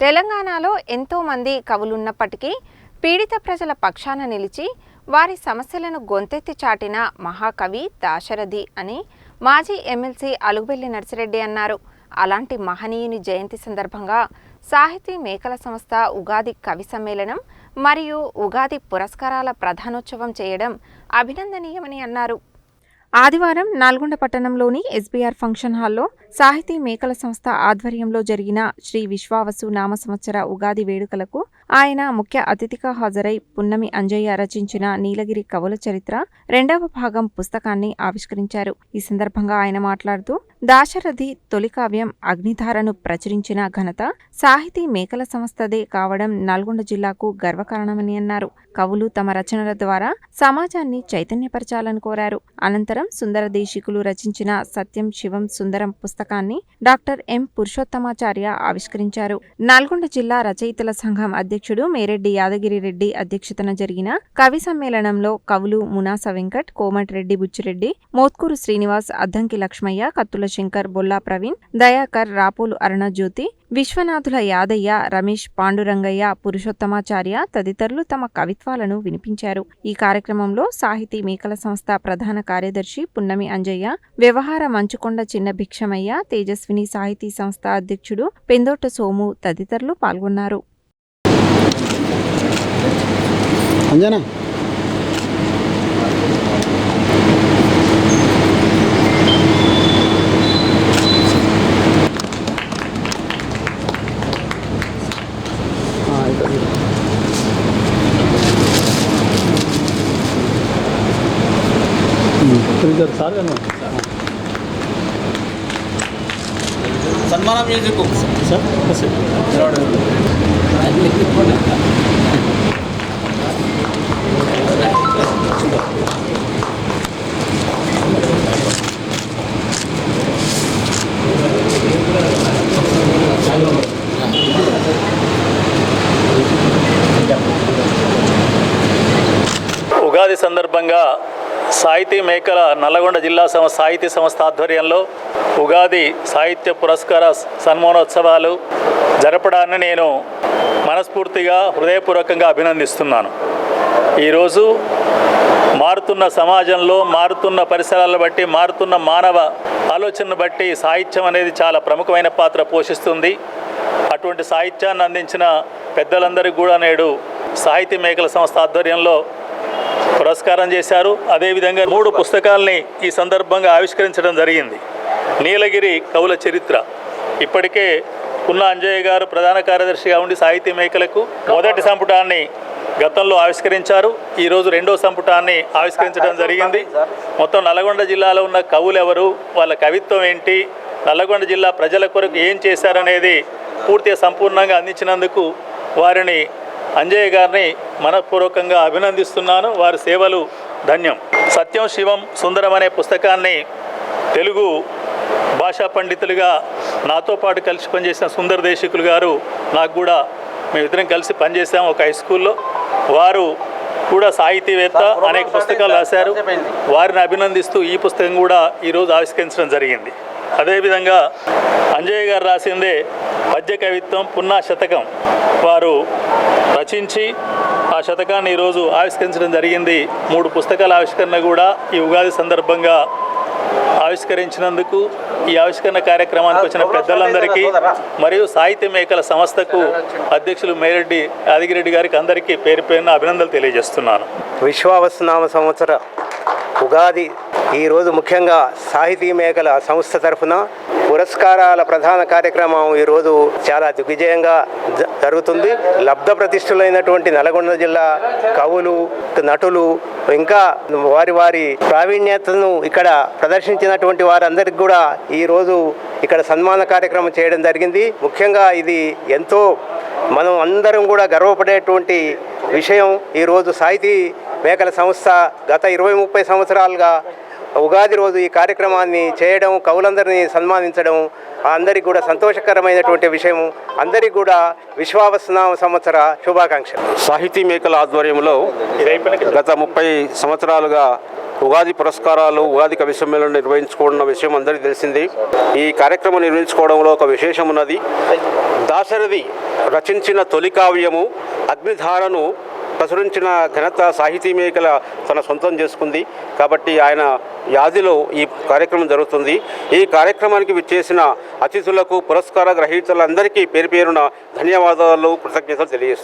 తెలంగాణలో ఎంతో మంది కవులున్నప్పటికీ పీడిత ప్రజల పక్షాన నిలిచి వారి సమస్యలను గొంతెత్తి చాటిన మహాకవి దాశరథి అని మాజీ ఎమ్మెల్సీ అలుగుబెల్లి నర్సిరెడ్డి అన్నారు. అలాంటి మహనీయుని జయంతి సందర్భంగా సాహితీ మేకల సంస్థ ఉగాది కవి సమ్మేళనం మరియు ఉగాది పురస్కారాల ప్రధానోత్సవం చేయడం అభినందనీయమని అన్నారు. ఆదివారం నల్గొండ పట్టణంలోని ఎస్బీఆర్ ఫంక్షన్ హాల్లో సాహితీ మేకల సంస్థ ఆధ్వర్యంలో జరిగిన శ్రీ విశ్వావసు నామ సంవత్సర ఉగాది వేడుకలకు ఆయన ముఖ్య అతిథిగా హాజరై పున్నమి అంజయ్య రచించిన నీలగిరి కవుల చరిత్ర 2వ భాగం పుస్తకాన్ని ఆవిష్కరించారు. ఈ సందర్భంగా ఆయన మాట్లాడుతూ దాశరథి తొలి కావ్యం అగ్నిధారను ప్రచురించిన ఘనత సాహితీ మేకల సంస్థదే కావడం నల్గొండ జిల్లాకు గర్వకారణమని అన్నారు. కవులు తమ రచనల ద్వారా సమాజాన్ని చైతన్యపరచాలని కోరారు. అనంతరం సుందరదేశికులు రచించిన సత్యం శివం సుందరం పుస్తకాన్ని డాక్టర్ ఎం పురుషోత్తమాచార్య ఆవిష్కరించారు. నల్గొండ జిల్లా రచయితల సంఘం అధ్యక్షుడు మేరెడ్డి యాదగిరి రెడ్డి అధ్యక్షతన జరిగిన కవి సమ్మేళనంలో కవులు మునాస వెంకట్, కోమటిరెడ్డి బుచ్చిరెడ్డి, మోత్కూరు శ్రీనివాస్, అద్దంకి లక్ష్మయ్య, కత్తుల శంకర్, బొల్లా ప్రవీణ్, దయాకర్, రాపోలు అరుణజ్యోతి, విశ్వనాథుల యాదయ్య, రమేష్, పాండురంగయ్య, పురుషోత్తమాచార్య తదితరులు తమ కవిత్వాలను వినిపించారు. ఈ కార్యక్రమంలో సాహితీ మేకల సంస్థ ప్రధాన కార్యదర్శి పున్నమి అంజయ్య, వ్యవహార మంచుకొండ చిన్న భిక్షమయ్య, తేజస్విని సాహితీ సంస్థ అధ్యక్షుడు పెందోట సోము తదితరులు పాల్గొన్నారు. సన్మాన మ్యూజిక్ ఉగాది సందర్భంగా సాహితీ మేకల నల్లగొండ జిల్లా సాహితీ సంస్థ ఆధ్వర్యంలో ఉగాది సాహిత్య పురస్కార సన్మానోత్సవాలు జరపడాన్ని నేను మనస్ఫూర్తిగా హృదయపూర్వకంగా అభినందిస్తున్నాను. ఈరోజు మారుతున్న సమాజంలో, మారుతున్న పరిసరాలను బట్టి, మారుతున్న మానవ ఆలోచనను బట్టి సాహిత్యం అనేది చాలా ప్రముఖమైన పాత్ర పోషిస్తుంది. అటువంటి సాహిత్యాన్ని అందించిన పెద్దలందరికీ కూడా నేడు సాహితీ మేకల సంస్థ ఆధ్వర్యంలో పురస్కారం చేశారు. అదేవిధంగా 3 పుస్తకాలని ఈ సందర్భంగా ఆవిష్కరించడం జరిగింది. నీలగిరి కవుల చరిత్ర ఇప్పటికే పున్న అంజయ్య గారు ప్రధాన కార్యదర్శిగా ఉండి సాహితీ మేకలకు మొదటి సంపుటాన్ని గతంలో ఆవిష్కరించారు. ఈరోజు 2వ సంపుటాన్ని ఆవిష్కరించడం జరిగింది. మొత్తం నల్గొండ జిల్లాలో ఉన్న కవులు ఎవరు, వాళ్ళ కవిత్వం ఏంటి, నల్గొండ జిల్లా ప్రజల కొరకు ఏం చేశారనేది పూర్తిగా సంపూర్ణంగా అందించినందుకు వారిని అంజయ్య గారిని మనపూర్వకంగా అభినందిస్తున్నాను. వారి సేవలు ధన్యం. సత్యం శివం సుందరం అనే పుస్తకాన్ని తెలుగు భాషా పండితులుగా నాతో పాటు కలిసి పనిచేసిన సుందరదేశికులు గారు, నాకు కూడా మేమిద్దరం కలిసి పనిచేసాము ఒక హై స్కూల్లో. వారు కూడా సాహితీవేత్త, అనేక పుస్తకాలు రాశారు. వారిని అభినందిస్తూ ఈ పుస్తకం కూడా ఈరోజు ఆవిష్కరించడం జరిగింది. అదేవిధంగా అంజయ్య గారు రాసిందే పద్య కవిత్వం పున్నా శతకం వారు రచించి ఆ శతకాన్ని ఈరోజు ఆవిష్కరించడం జరిగింది. 3 పుస్తకాల ఆవిష్కరణ కూడా ఈ ఉగాది సందర్భంగా ఆవిష్కరించినందుకు ఈ ఆవిష్కరణ కార్యక్రమానికి వచ్చిన పెద్దలందరికీ మరియు సాహిత్య మేకల సంస్థకు అధ్యక్షులు మేరెడ్డి యాదగిరెడ్డి గారికి అందరికీ పేరు పేరున అభినందనలు తెలియజేస్తున్నాను. విశ్వావసునామ సంవత్సర ఉగాది ఈరోజు ముఖ్యంగా సాహితీ మేకల సంస్థ తరఫున పురస్కారాల ప్రధాన కార్యక్రమం ఈరోజు చాలా దిగ్విజయంగా జరుగుతుంది. లబ్ధ ప్రతిష్ఠులైనటువంటి నల్గొండ జిల్లా కవులు, నటులు, ఇంకా వారి ప్రావీణ్యతను ఇక్కడ ప్రదర్శించినటువంటి వారందరికీ కూడా ఈరోజు ఇక్కడ సన్మాన కార్యక్రమం చేయడం జరిగింది. ముఖ్యంగా ఇది ఎంతో మనం అందరం కూడా గర్వపడేటువంటి విషయం. ఈరోజు సాహితీ మేకల సంస్థ గత 20-30 సంవత్సరాలుగా ఉగాది రోజు ఈ కార్యక్రమాన్ని చేయడం, కవులందరినీ సన్మానించడం అందరికీ కూడా సంతోషకరమైనటువంటి విషయం. అందరికీ కూడా విశ్వావసునామ సంవత్సర శుభాకాంక్షలు. సాహితీ మేకల ఆధ్వర్యంలో గత 30 సంవత్సరాలుగా ఉగాది పురస్కారాలు ఉగాది కవి సమ్మేళనం నిర్వహించుకున్న విషయం అందరికీ తెలిసింది. ఈ కార్యక్రమం నిర్వహించుకోవడంలో ఒక విశేషం ఉన్నది. దాశరథి రచించిన తొలి కావ్యము అగ్నిధారను ప్రచురించిన ఘనత సాహితీ మేకల తన సొంతం చేసుకుంది. కాబట్టి ఆయన యాదిలో ఈ కార్యక్రమం జరుగుతుంది. ఈ కార్యక్రమానికి విచ్చేసిన అతిథులకు పురస్కార గ్రహీతలందరికీ పేరు పేరున ధన్యవాదాలు, కృతజ్ఞతలు తెలియజేస్తున్నాను.